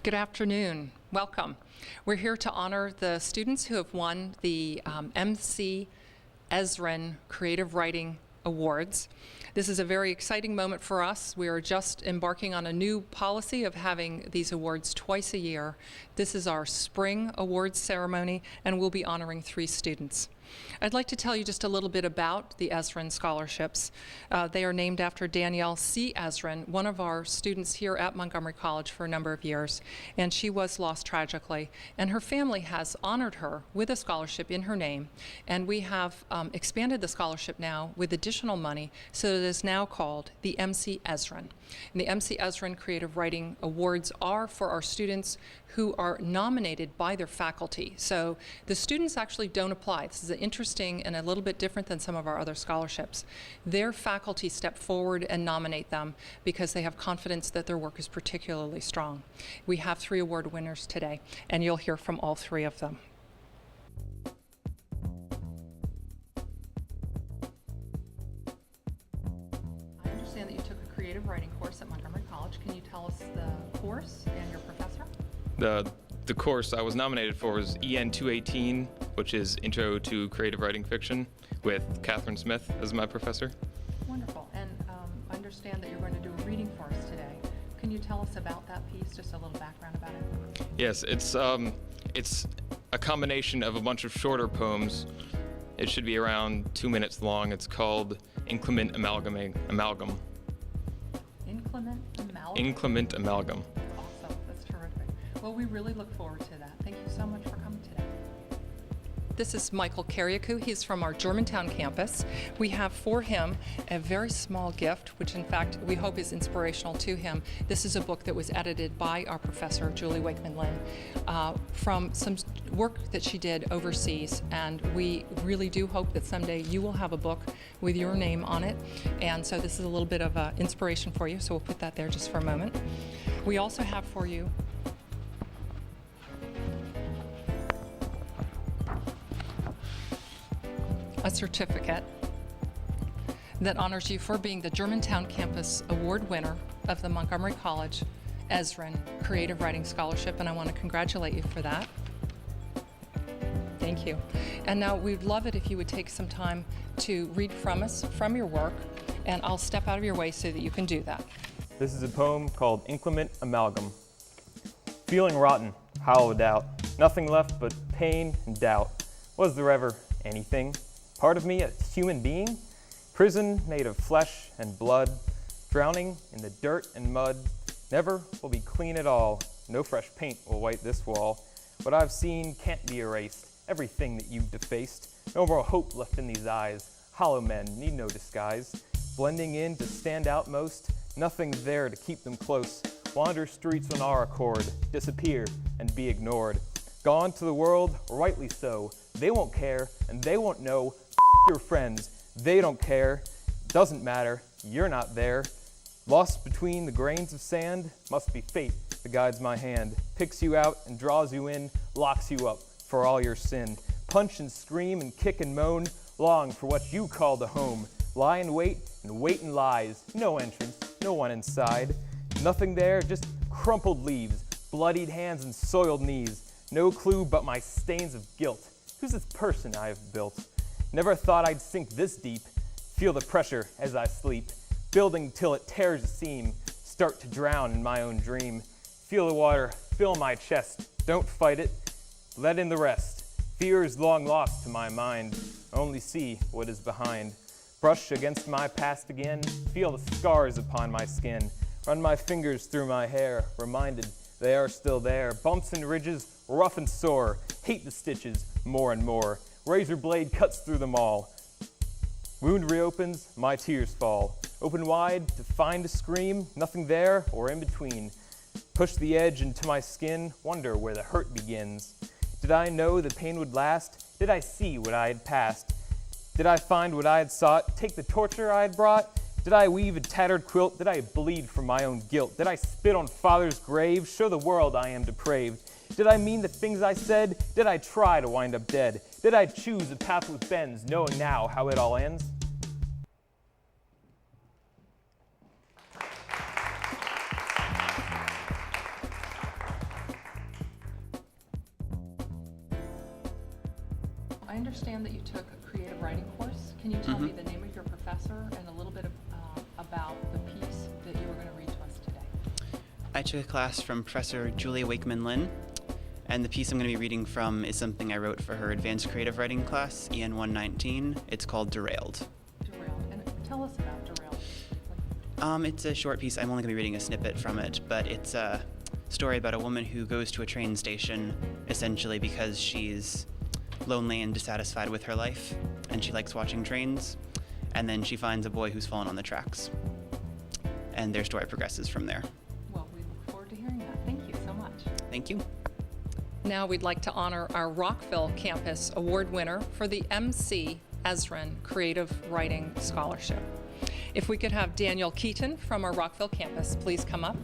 Good afternoon. Welcome. We're here to honor the students who have won the MC Ezrin Creative Writing Awards. This is a very exciting moment for us. We are just embarking on a new policy of having these awards twice a year. This is our spring awards ceremony, and we'll be honoring 3 students. I'd like to tell you just a little bit about the Ezrin scholarships. They are named after Danielle C. Ezrin, one of our students here at Montgomery College for a number of years, and she was lost tragically. And her family has honored her with a scholarship in her name, and we have expanded the scholarship now with additional money, so that it is now called the MC Ezrin. And the MC Ezrin Creative Writing Awards are for our students who are nominated by their faculty. So the students actually don't apply. This is interesting and a little bit different than some of our other scholarships. Their faculty step forward and nominate them because they have confidence that their work is particularly strong. We have 3 award winners today, and you'll hear from all 3 of them. I understand that you took a creative writing course at Montgomery College. Can you tell us the course and your professor? The course I was nominated for was EN 218, which is Intro to Creative Writing Fiction, with Catherine Smith as my professor. Wonderful. And I understand that you're going to do a reading for us today. Can you tell us about that piece, just a little background about it? Yes, it's a combination of a bunch of shorter poems. It should be around 2 minutes long. It's called Inclement Amalgam. Inclement Amalgam? Inclement Amalgam. Well, we really look forward to that. Thank you so much for coming today. This is Michael Keriakou. He's from our Germantown campus. We have for him a very small gift, which in fact we hope is inspirational to him. This is a book that was edited by our professor, Julie Wakemen-Linn, from some work that she did overseas. And we really do hope that someday you will have a book with your name on it. And so this is a little bit of inspiration for you. So we'll put that there just for a moment. We also have for you a certificate that honors you for being the Germantown Campus Award winner of the Montgomery College Ezrin Creative Writing Scholarship, and I want to congratulate you for that. Thank you. And now we'd love it if you would take some time to read from us, from your work, and I'll step out of your way so that you can do that. This is a poem called Inclement Amalgam. Feeling rotten, hollowed out, nothing left but pain and doubt. Was there ever anything? Part of me a human being? Prison made of flesh and blood, drowning in the dirt and mud. Never will be clean at all. No fresh paint will white this wall. What I've seen can't be erased. Everything that you've defaced. No more hope left in these eyes. Hollow men need no disguise. Blending in to stand out most. Nothing there to keep them close. Wander streets on our accord. Disappear and be ignored. Gone to the world, rightly so. They won't care and they won't know. Your friends, they don't care. Doesn't matter, you're not there. Lost between the grains of sand, must be fate that guides my hand. Picks you out and draws you in, locks you up for all your sin. Punch and scream and kick and moan, long for what you call the home. Lie in wait and wait in lies. No entrance, no one inside. Nothing there, just crumpled leaves, bloodied hands and soiled knees. No clue but my stains of guilt. Who's this person I have built? Never thought I'd sink this deep. Feel the pressure as I sleep. Building till it tears a seam. Start to drown in my own dream. Feel the water fill my chest. Don't fight it. Let in the rest. Fear is long lost to my mind. Only see what is behind. Brush against my past again. Feel the scars upon my skin. Run my fingers through my hair. Reminded they are still there. Bumps and ridges, rough and sore. Hate the stitches more and more. Razor blade cuts through them all. Wound reopens, my tears fall. Open wide to find a scream, nothing there or in between. Push the edge into my skin, wonder where the hurt begins. Did I know the pain would last? Did I see what I had passed? Did I find what I had sought? Take the torture I had brought? Did I weave a tattered quilt? Did I bleed from my own guilt? Did I spit on father's grave? Show the world I am depraved. Did I mean the things I said? Did I try to wind up dead? Did I choose a path with bends, knowing now how it all ends? I understand that you took a creative writing course. Can you tell me the name of your professor and a little bit about the piece that you were going to read to us today? I took a class from Professor Julia Wakemen-Linn, and the piece I'm going to be reading from is something I wrote for her advanced creative writing class, EN 119. It's called Derailed. Derailed. And tell us about Derailed. It's a short piece. I'm only going to be reading a snippet from it, but it's a story about a woman who goes to a train station essentially because she's lonely and dissatisfied with her life, and she likes watching trains, and then she finds a boy who's fallen on the tracks, and their story progresses from there. Well, we look forward to hearing that. Thank you so much. Thank you. Now we'd like to honor our Rockville campus award winner for the MC Ezrin Creative Writing Scholarship. If we could have Danielle Keaton from our Rockville campus please come up.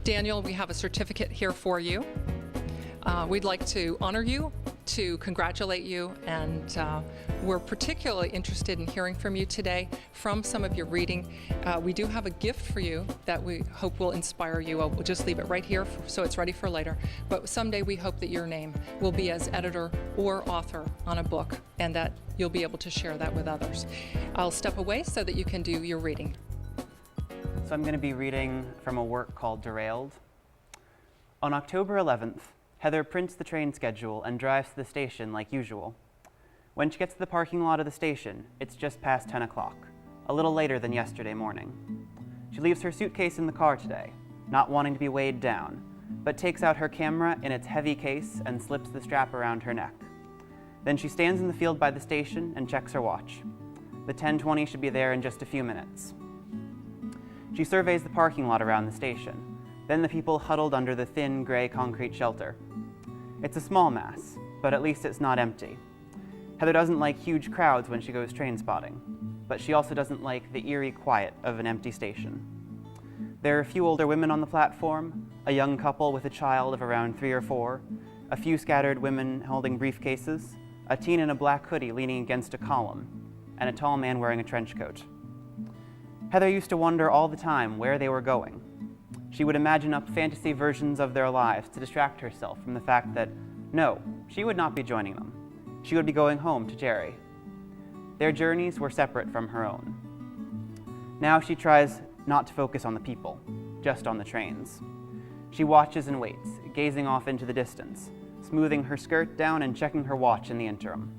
Daniel, we have a certificate here for you. We'd like to honor you, to congratulate you, and we're particularly interested in hearing from you today from some of your reading. We do have a gift for you that we hope will inspire you. We'll just leave it right here so it's ready for later. But someday we hope that your name will be as editor or author on a book and that you'll be able to share that with others. I'll step away so that you can do your reading. So I'm going to be reading from a work called Derailed. On October 11th, Heather prints the train schedule and drives to the station like usual. When she gets to the parking lot of the station, it's just past 10 o'clock, a little later than yesterday morning. She leaves her suitcase in the car today, not wanting to be weighed down, but takes out her camera in its heavy case and slips the strap around her neck. Then she stands in the field by the station and checks her watch. The 10:20 should be there in just a few minutes. She surveys the parking lot around the station, then the people huddled under the thin, gray concrete shelter. It's a small mass, but at least it's not empty. Heather doesn't like huge crowds when she goes train spotting, but she also doesn't like the eerie quiet of an empty station. There are a few older women on the platform, a young couple with a child of around 3 or 4, a few scattered women holding briefcases, a teen in a black hoodie leaning against a column, and a tall man wearing a trench coat. Heather used to wonder all the time where they were going. She would imagine up fantasy versions of their lives to distract herself from the fact that, no, she would not be joining them. She would be going home to Jerry. Their journeys were separate from her own. Now she tries not to focus on the people, just on the trains. She watches and waits, gazing off into the distance, smoothing her skirt down and checking her watch in the interim.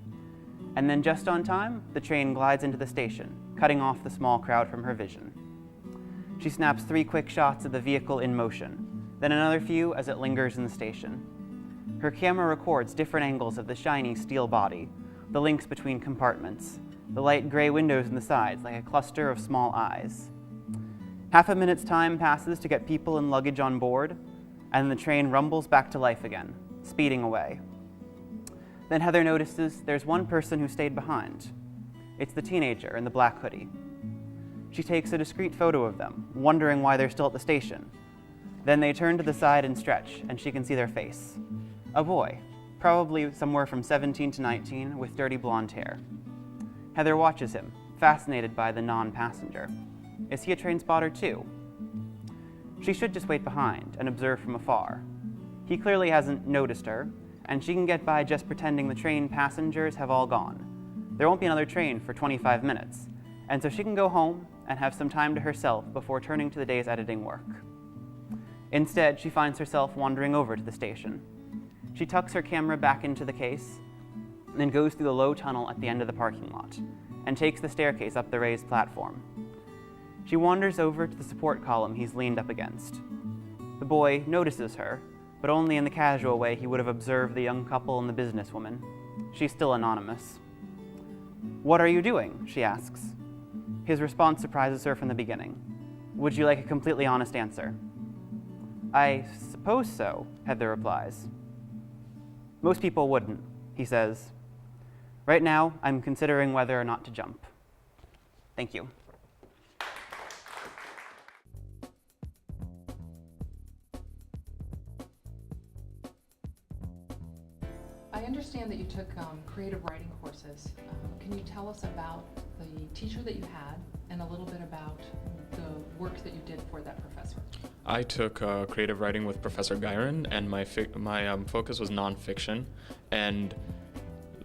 And then just on time, the train glides into the station, cutting off the small crowd from her vision. She snaps 3 quick shots of the vehicle in motion, then another few as it lingers in the station. Her camera records different angles of the shiny steel body, the links between compartments, the light gray windows in the sides like a cluster of small eyes. Half a minute's time passes to get people and luggage on board, and the train rumbles back to life again, speeding away. Then Heather notices there's one person who stayed behind. It's the teenager in the black hoodie. She takes a discreet photo of them, wondering why they're still at the station. Then they turn to the side and stretch, and she can see their face. A boy, probably somewhere from 17 to 19, with dirty blonde hair. Heather watches him, fascinated by the non-passenger. Is he a train spotter too? She should just wait behind and observe from afar. He clearly hasn't noticed her, and she can get by just pretending the train passengers have all gone. There won't be another train for 25 minutes, and so she can go home and have some time to herself before turning to the day's editing work. Instead, she finds herself wandering over to the station. She tucks her camera back into the case, and then goes through the low tunnel at the end of the parking lot, and takes the staircase up the raised platform. She wanders over to the support column he's leaned up against. The boy notices her, but only in the casual way he would have observed the young couple and the businesswoman. She's still anonymous. "What are you doing?" she asks. His response surprises her from the beginning. "Would you like a completely honest answer?" "I suppose so," Heather replies. "Most people wouldn't," he says. "Right now, I'm considering whether or not to jump." Thank you. I understand that you took creative writing courses. Can you tell us about the teacher that you had and a little bit about the work that you did for that professor? I took creative writing with Professor Giron, and my focus was nonfiction. And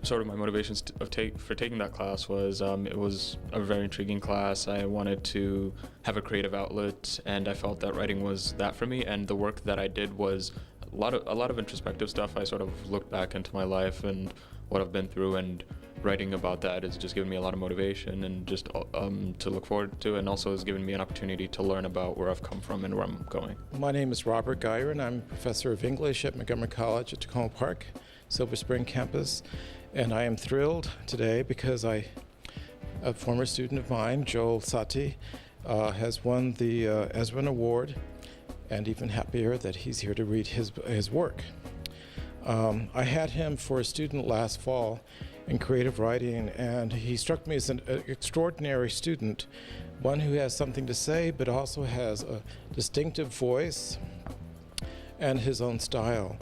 sort of my motivations for taking that class was it was a very intriguing class. I wanted to have a creative outlet, and I felt that writing was that for me. And the work that I did was a lot of introspective stuff. I sort of looked back into my life and what I've been through, and writing about that has just given me a lot of motivation and just to look forward to, and also has given me an opportunity to learn about where I've come from and where I'm going. My name is Robert Giron. I'm professor of English at Montgomery College at Tacoma Park, Silver Spring campus, and I am thrilled today because a former student of mine, Joel Sati, has won the Ezrin Award, and even happier that he's here to read his work. I had him for a student last fall in creative writing, and he struck me as an extraordinary student, one who has something to say but also has a distinctive voice and his own style.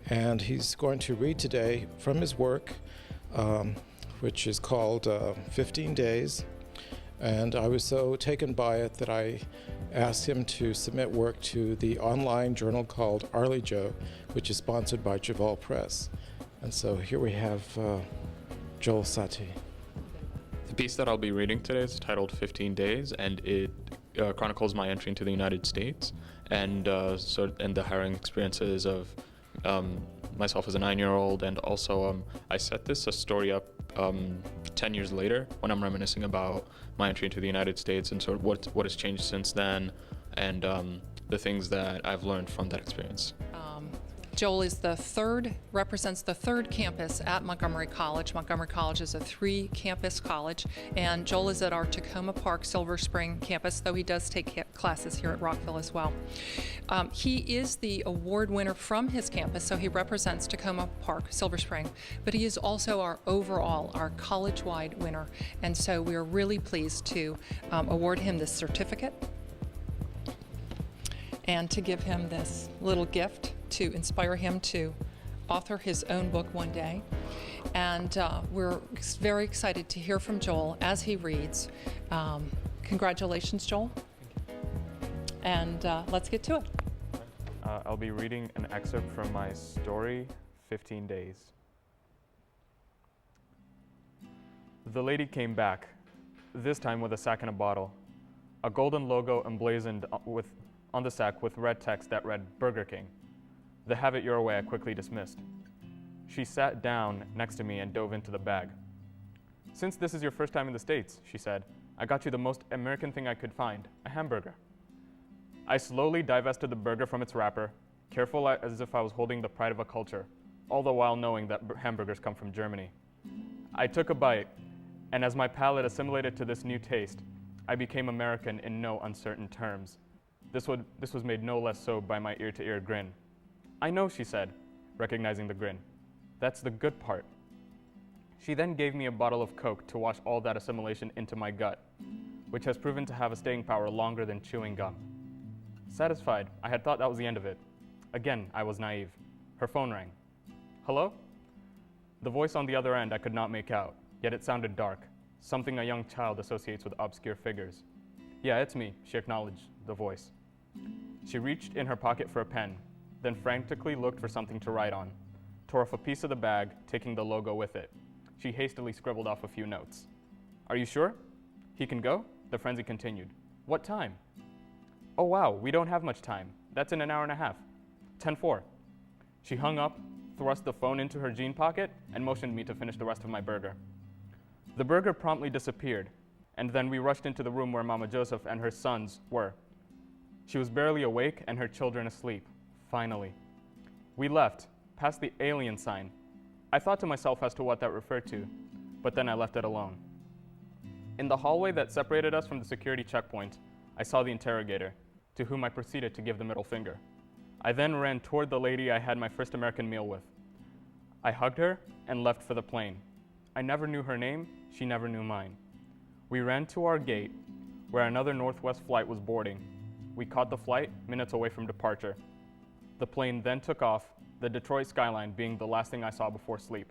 And he's going to read today from his work, which is called 15 Days. And I was so taken by it that I asked him to submit work to the online journal called Arlijo, which is sponsored by Javal Press. And so here we have Joel Sati. The piece that I'll be reading today is titled 15 Days, and it chronicles my entry into the United States and the hiring experiences of myself as a 9-year-old, and also I set this story up 10 years later when I'm reminiscing about my entry into the United States and sort of what has changed since then, and the things that I've learned from that experience. Joel is represents the third campus at Montgomery College. Montgomery College is a 3-campus college, and Joel is at our Tacoma Park Silver Spring campus, though he does take classes here at Rockville as well. He is the award winner from his campus, so he represents Tacoma Park Silver Spring, but he is also our college-wide winner, and so we are really pleased to award him this certificate and to give him this little gift to inspire him to author his own book one day. And we're very excited to hear from Joel as he reads. Congratulations, Joel. And let's get to it. I'll be reading an excerpt from my story, 15 Days. The lady came back, this time with a sack and a bottle. A golden logo emblazoned on the sack with red text that read Burger King. The have it your way I quickly dismissed. She sat down next to me and dove into the bag. Since this is your first time in the States, she said, I got you the most American thing I could find, a hamburger. I slowly divested the burger from its wrapper, careful as if I was holding the pride of a culture, all the while knowing that hamburgers come from Germany. I took a bite, and as my palate assimilated to this new taste, I became American in no uncertain terms. This was made no less so by my ear-to-ear grin. I know, she said, recognizing the grin. That's the good part. She then gave me a bottle of Coke to wash all that assimilation into my gut, which has proven to have a staying power longer than chewing gum. Satisfied, I had thought that was the end of it. Again, I was naive. Her phone rang. Hello? The voice on the other end I could not make out, yet it sounded dark, something a young child associates with obscure figures. Yeah, it's me, she acknowledged the voice. She reached in her pocket for a pen, then frantically looked for something to write on, tore off a piece of the bag, taking the logo with it. She hastily scribbled off a few notes. Are you sure? He can go? The frenzy continued. What time? Oh wow, we don't have much time. That's in an hour and a half. 10:04. She hung up, thrust the phone into her jean pocket, and motioned me to finish the rest of my burger. The burger promptly disappeared, and then we rushed into the room where Mama Joseph and her sons were. She was barely awake and her children asleep. Finally. We left, past the alien sign. I thought to myself as to what that referred to, but then I left it alone. In the hallway that separated us from the security checkpoint, I saw the interrogator, to whom I proceeded to give the middle finger. I then ran toward the lady I had my first American meal with. I hugged her and left for the plane. I never knew her name, she never knew mine. We ran to our gate, where another Northwest flight was boarding. We caught the flight minutes away from departure. The plane then took off, the Detroit skyline being the last thing I saw before sleep.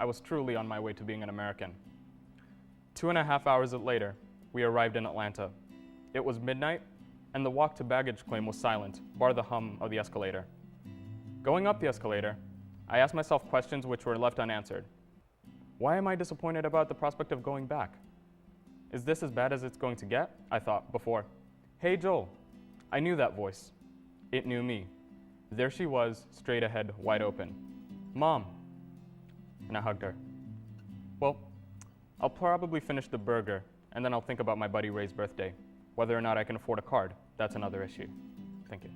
I was truly on my way to being an American. 2.5 hours later, we arrived in Atlanta. It was midnight, and the walk to baggage claim was silent, bar the hum of the escalator. Going up the escalator, I asked myself questions which were left unanswered. Why am I disappointed about the prospect of going back? Is this as bad as it's going to get? I thought before. Hey, Joel. I knew that voice. It knew me. There she was, straight ahead, wide open. Mom. And I hugged her. Well, I'll probably finish the burger, and then I'll think about my buddy Ray's birthday. Whether or not I can afford a card, that's another issue. Thank you.